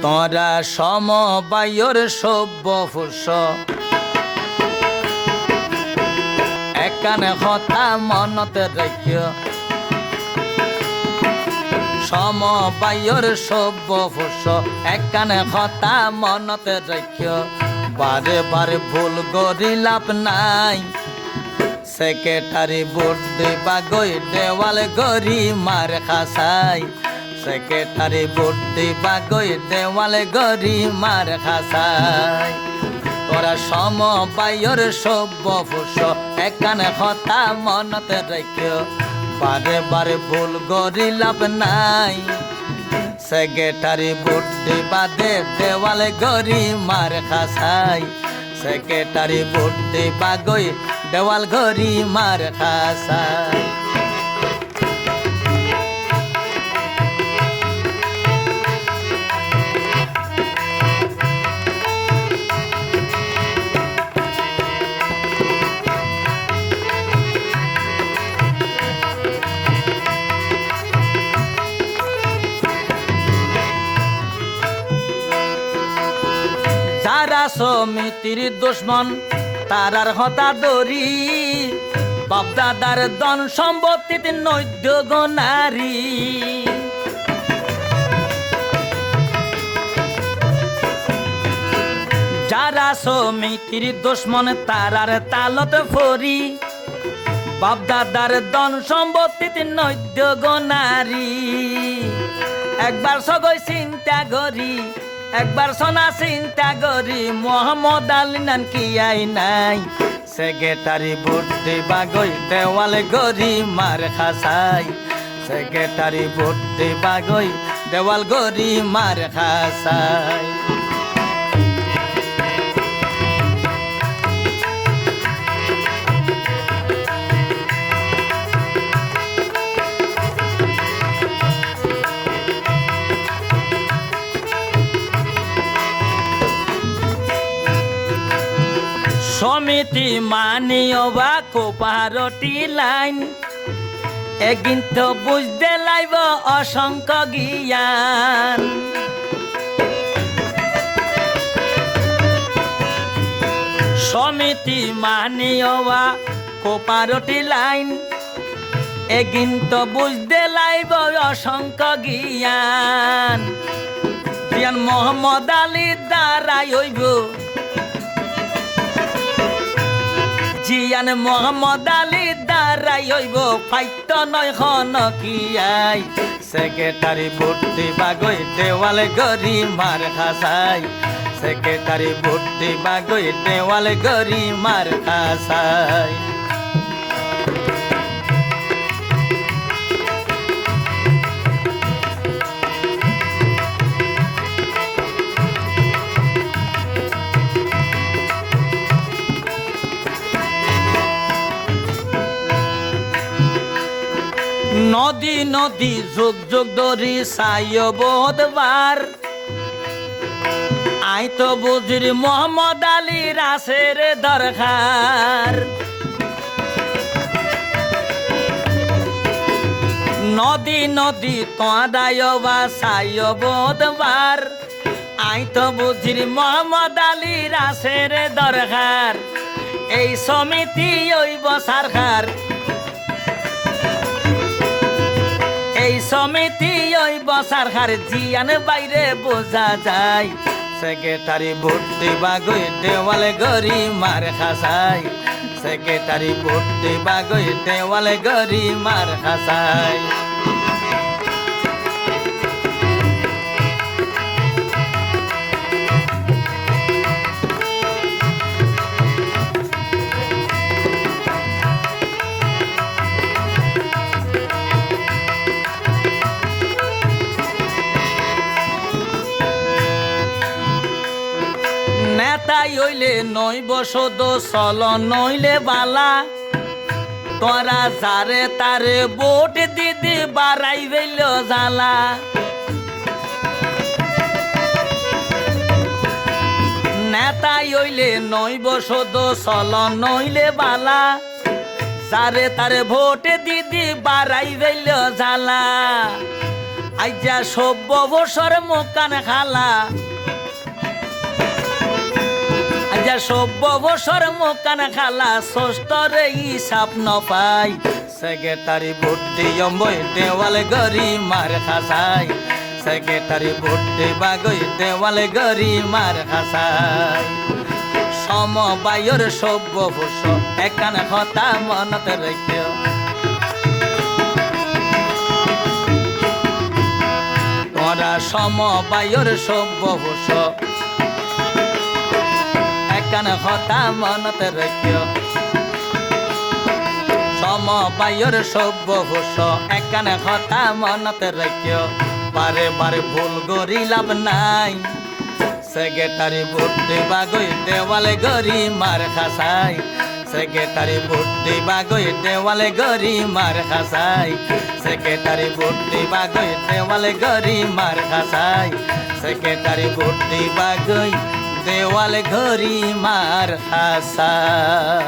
তোরা সমবায়র সভ্য ফুস একানে কথা মনত রাখিও সমবায়র সভ্য ফুস একানে কথা মনত রাখিও বারে বারে ভুল করি লাভ নাই সেক্রেটারি ভোট দিবা গই দেওয়াল গরি মার খাসাই সেক্রেটারি ভোট দিবা গই দেওয়াল গরি মার খাসাই তোরা সমবায়র সভ্য ফুস একানে কথা মনতে রাখিও বারে বারে ভুল করি লাভ নাই সেক্রেটারি ভোট দিবা দে দেওয়াল গরি মার খাসাই সেক্রেটারি ভোট দিবা গই দেওয়াল গরি মার খাসাই যারা সমিতির দুশ্মন তারার হতা দরি বাপদাদার ধন সম্পত্তিতে নৈদ্য গনারি যারা সমিতির দুশ্মন তারার তালত ফরি বাপদাদার ধন সম্পত্তিতে নৈদ্য গনারি একবার সগৈ চিন্তা করি একবার সোনা চিন্তা করি মোহাম্মদ আলী নান কি আই নাই সেক্রেটারি ভোট দিবা গই দেওয়াল গরি মার খাসাই সেক্রেটারি ভোট দিবা গই দেওয়াল গরি মার খাসাই সমিতি মানিও বা কোপারটি লাইন একদিন তো বুঝতে লাইব অসংখ্য জ্ঞান সমিতি মানিও বা কোপারটি লাইন একদিন তো বুঝতে লাইব অসংখ্য জ্ঞান জ্ঞান মোহাম্মদ আলীর দ্বারাই হইব জিয়ান মোহাম্মদ আলীর দ্বারাই হইব ফাইত নয় খন কিয়াই সেক্রেটারি ভোট দিবা গই দেওয়াল গরি মার খাসাই সেক্রেটারি ভোট দিবা গই দেওয়াল গরি মার খাসাই নদী নদী যুগ যুগ ধরি সাইয় বোধবার আই তো বুঝির মোহাম্মদ আলী রাসের দরকার নদী নদী তোয়াদায় বা সাইয় বোধবার আই তো বুঝির মোহাম্মদ আলী রাসের দরকার এই সমিতি ওইব সরকার এই সমিতি ওই সরকার জিয়ান বাইরে বোঝা যায় সেক্রেটারি ভোট দিবা গই দেওয়াল গরি মার খাসাই সেক্রেটারি ভোট দিবা গই দেওয়াল গরি মার খাসাই নেতাই হইলে নই বসদ চল নইলে বালা তোরা যারে তারে ভোট দিদি বাড়াই বেল জ্বালা নেতাই হইলে নই বসদ চল নইলে বালা যারে তারে ভোট দিদি বাড়াই বেল জ্বালা আইজা ১৬ বছর মুকান খালা আইজা ১৬ বছর মুকান খালা ষষ্ঠরে হিসাব নপাই সেক্রেটারি ভোট দিয়ম্বই দেওয়ালে গরি মার খাসাই সেক্রেটারি ভোট দিবা গই দেওয়ালে গরি মার খাসাই সমবায়র সভ্যভূষ একান কথা মনত রেখিও তোরা সমবায়র সভ্যভূষ একান কথা মনত রেখিও সমবায়র সভ্যভূষ একান কথা মনত রেখিও বারে বারে ভুল গরি লাভ নাই সেক্রেটারি ভোট দিবা গই দেওয়ালে গরি মার খাসাই সেক্রেটারি ভোট দিবা গই দেওয়ালে গরি মার খাসাই সেক্রেটারি ভোট দিবা গই দেওয়ালে গরি মার খাসাই সেক্রেটারি ভোট দিবা গই দেওয়ালে গরি মার খাসাই।